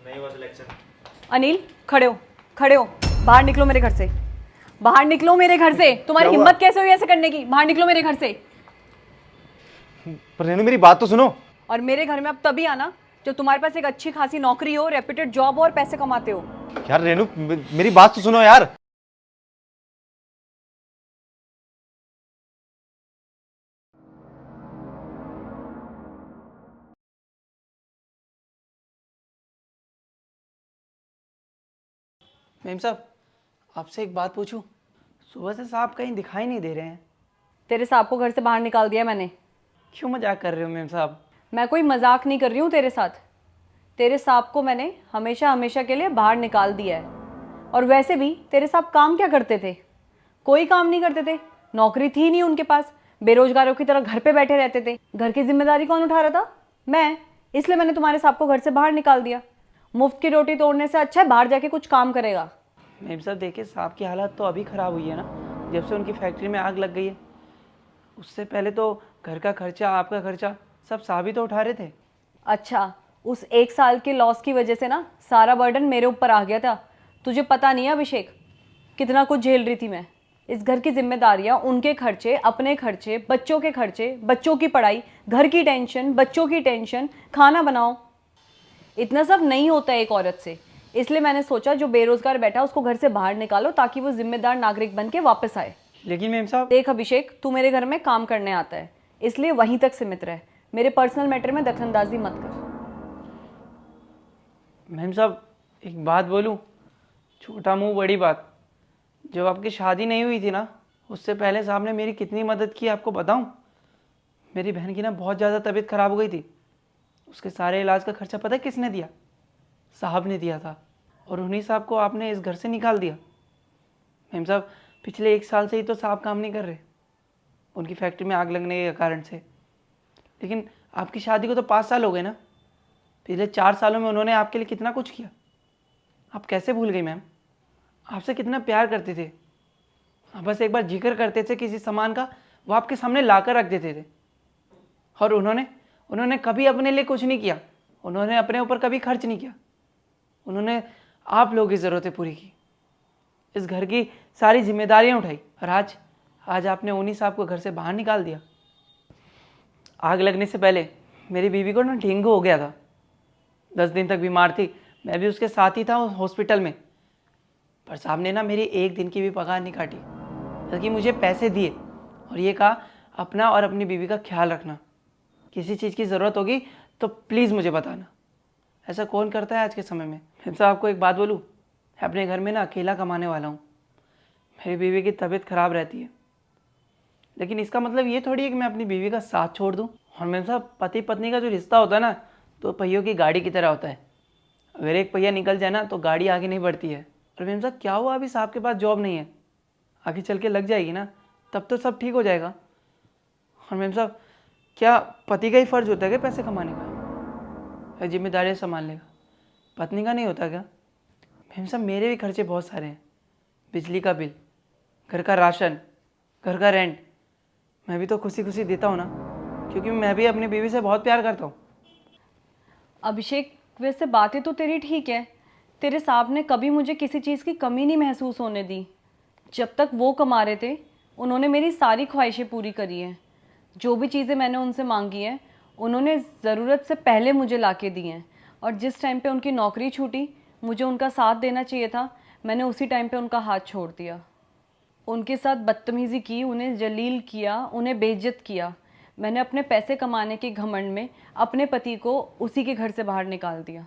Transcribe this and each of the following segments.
नहीं हुआ सिलेक्शन। अनिल खड़े हो, खड़े हो, बाहर निकलो मेरे घर से, बाहर निकलो मेरे घर से। तुम्हारी हिम्मत कैसे हुई ऐसे करने की? बाहर निकलो मेरे घर से। पर रेनू मेरी बात तो सुनो। और मेरे घर में अब तभी आना जब तुम्हारे पास एक अच्छी खासी नौकरी हो, रेप्यूटेड जॉब हो और पैसे कमाते हो। यार रेनू मेरी बात तो सुनो यार। मैम साहब, आपसे एक बात पूछूं? सुबह से साहब कहीं दिखाई नहीं दे रहे हैं। तेरे सांप को घर से बाहर निकाल दिया मैंने। क्यों मजाक कर रहे हो मैम साहब? मैं कोई मजाक नहीं कर रही हूँ तेरे साथ। तेरे सांप को मैंने हमेशा हमेशा के लिए बाहर निकाल दिया है। और वैसे भी तेरे सांप काम क्या करते थे? कोई काम नहीं करते थे, नौकरी थी नहीं उनके पास, बेरोजगारों की तरह घर पे बैठे रहते थे। घर की जिम्मेदारी कौन उठा रहा था? मैं। इसलिए मैंने तुम्हारे सांप को घर से बाहर निकाल दिया। मुफ्त की रोटी तोड़ने से अच्छा है बाहर जाके कुछ काम करेगा। मैम साहब देखिए, साहब की हालत तो अभी ख़राब हुई है ना, जब से उनकी फैक्ट्री में आग लग गई है। उससे पहले तो घर का खर्चा, आपका खर्चा सब साहब ही तो उठा रहे थे। अच्छा, उस एक साल के लॉस की वजह से ना सारा बर्डन मेरे ऊपर आ गया था। तुझे पता नहीं है अभिषेक, कितना कुछ झेल रही थी मैं। इस घर की जिम्मेदारियां, उनके खर्चे, अपने खर्चे, बच्चों के खर्चे, बच्चों की पढ़ाई, घर की टेंशन, बच्चों की टेंशन, खाना बनाओ। इतना सब नहीं होता है एक औरत से। इसलिए मैंने सोचा जो बेरोजगार बैठा उसको घर से बाहर निकालो ताकि वो जिम्मेदार नागरिक बन के वापस आए। लेकिन मैम साहब, देख अभिषेक, तू मेरे घर में काम करने आता है, इसलिए वहीं तक सीमित रह। मेरे पर्सनल मैटर में दखलंदाजी मत कर। मैम साहब एक बात बोलूं? छोटा मुंह बड़ी बात। जब आपकी शादी नहीं हुई थी ना, उससे पहले साहब ने मेरी कितनी मदद की आपको बताऊं? मेरी बहन की ना बहुत ज़्यादा तबीयत ख़राब हो गई थी। उसके सारे इलाज का खर्चा पता है किसने दिया? साहब ने दिया था। और उन्हीं साहब को आपने इस घर से निकाल दिया। मैम साहब पिछले 1 साल से ही तो साहब काम नहीं कर रहे, उनकी फैक्ट्री में आग लगने के कारण से। लेकिन आपकी शादी को तो 5 साल हो गए ना। पिछले 4 सालों में उन्होंने आपके लिए कितना कुछ किया, आप कैसे भूल गई मैम? आपसे कितना प्यार करते थे। आप बस एक बार जिक्र करते थे किसी सामान का, वो आपके सामने ला कर रख देते थे। और उन्होंने उन्होंने कभी अपने लिए कुछ नहीं किया। उन्होंने अपने ऊपर कभी खर्च नहीं किया। उन्होंने आप लोगों की ज़रूरतें पूरी की, इस घर की सारी जिम्मेदारियां उठाई। और आज आपने उन्हीं साहब को घर से बाहर निकाल दिया। आग लगने से पहले मेरी बीवी को ना डेंगू हो गया था, 10 दिन तक बीमार थी। मैं भी उसके साथ ही था उस हॉस्पिटल में। पर साहब ने ना मेरी एक दिन की भी पगार नहीं काटी, बल्कि मुझे पैसे दिए और ये कहा अपना और अपनी बीवी का ख्याल रखना। किसी चीज़ की ज़रूरत होगी तो प्लीज़ मुझे बताना। ऐसा कौन करता है आज के समय में? फिर साहब आपको एक बात बोलूँ, मैं अपने घर में ना अकेला कमाने वाला हूँ। मेरी बीवी की तबीयत ख़राब रहती है, लेकिन इसका मतलब ये थोड़ी है कि मैं अपनी बीवी का साथ छोड़ दूँ। और मेरे साहब पति पत्नी का जो रिश्ता होता है ना, तो पहियों की गाड़ी की तरह होता है। अगर एक पहिया निकल जाए ना तो गाड़ी आगे नहीं बढ़ती है। और मेम साहब क्या हुआ, अभी साहब के पास जॉब नहीं है, आगे चल के लग जाएगी ना, तब तो सब ठीक हो जाएगा। और मेम साहब क्या पति का ही फ़र्ज होता है क्या पैसे कमाने का, या जिम्मेदारियाँ संभाल लेगा? पत्नी का नहीं होता क्या? मेम साहब मेरे भी खर्चे बहुत सारे हैं, बिजली का बिल, घर का राशन, घर का रेंट। मैं भी तो खुशी खुशी देता हूँ ना, क्योंकि मैं भी अपनी बीवी से बहुत प्यार करता हूँ। अभिषेक, वैसे बातें तो तेरी ठीक है। तेरे साहब ने कभी मुझे किसी चीज़ की कमी नहीं महसूस होने दी। जब तक वो कमा रहे थे उन्होंने मेरी सारी ख्वाहिशें पूरी करी हैं। जो भी चीज़ें मैंने उनसे मांगी हैं उन्होंने ज़रूरत से पहले मुझे ला के दी हैं। और जिस टाइम पे उनकी नौकरी छूटी, मुझे उनका साथ देना चाहिए था, मैंने उसी टाइम पे उनका हाथ छोड़ दिया। उनके साथ बदतमीज़ी की, उन्हें जलील किया, उन्हें बेइज्जत किया। मैंने अपने पैसे कमाने के घमंड में अपने पति को उसी के घर से बाहर निकाल दिया।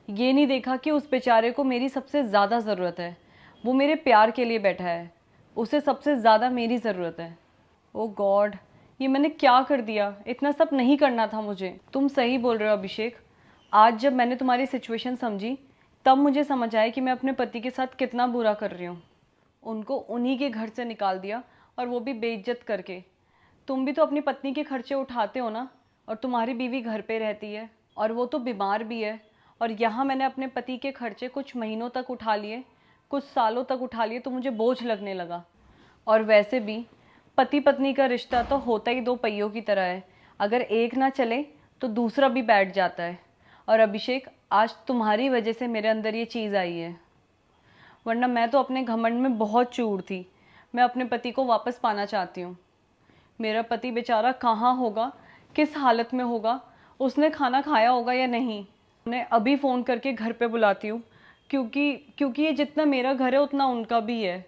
ये नहीं देखा कि उस बेचारे को मेरी सबसे ज़्यादा ज़रूरत है। वो मेरे प्यार के लिए बैठा है, उसे सबसे ज़्यादा मेरी ज़रूरत है। ओ गॉड, ये मैंने क्या कर दिया? इतना सब नहीं करना था मुझे। तुम सही बोल रहे हो अभिषेक। आज जब मैंने तुम्हारी सिचुएशन समझी, तब मुझे समझ आया कि मैं अपने पति के साथ कितना बुरा कर रही हूँ। उनको उन्हीं के घर से निकाल दिया, और वो भी बेइज्जत करके। तुम भी तो अपनी पत्नी के खर्चे उठाते हो ना, और तुम्हारी बीवी घर पे रहती है और वो तो बीमार भी है। और यहाँ मैंने अपने पति के खर्चे कुछ महीनों तक उठा लिए, कुछ सालों तक उठा लिए, तो मुझे बोझ लगने लगा। और वैसे भी पति पत्नी का रिश्ता तो होता ही दो पहियों की तरह है, अगर एक ना चले तो दूसरा भी बैठ जाता है। और अभिषेक, आज तुम्हारी वजह से मेरे अंदर ये चीज़ आई है, वरना मैं तो अपने घमंड में बहुत चूर थी। मैं अपने पति को वापस पाना चाहती हूँ। मेरा पति बेचारा कहाँ होगा, किस हालत में होगा, उसने खाना खाया होगा या नहीं। उन्हें अभी फ़ोन करके घर पे बुलाती हूँ, क्योंकि ये जितना मेरा घर है उतना उनका भी है।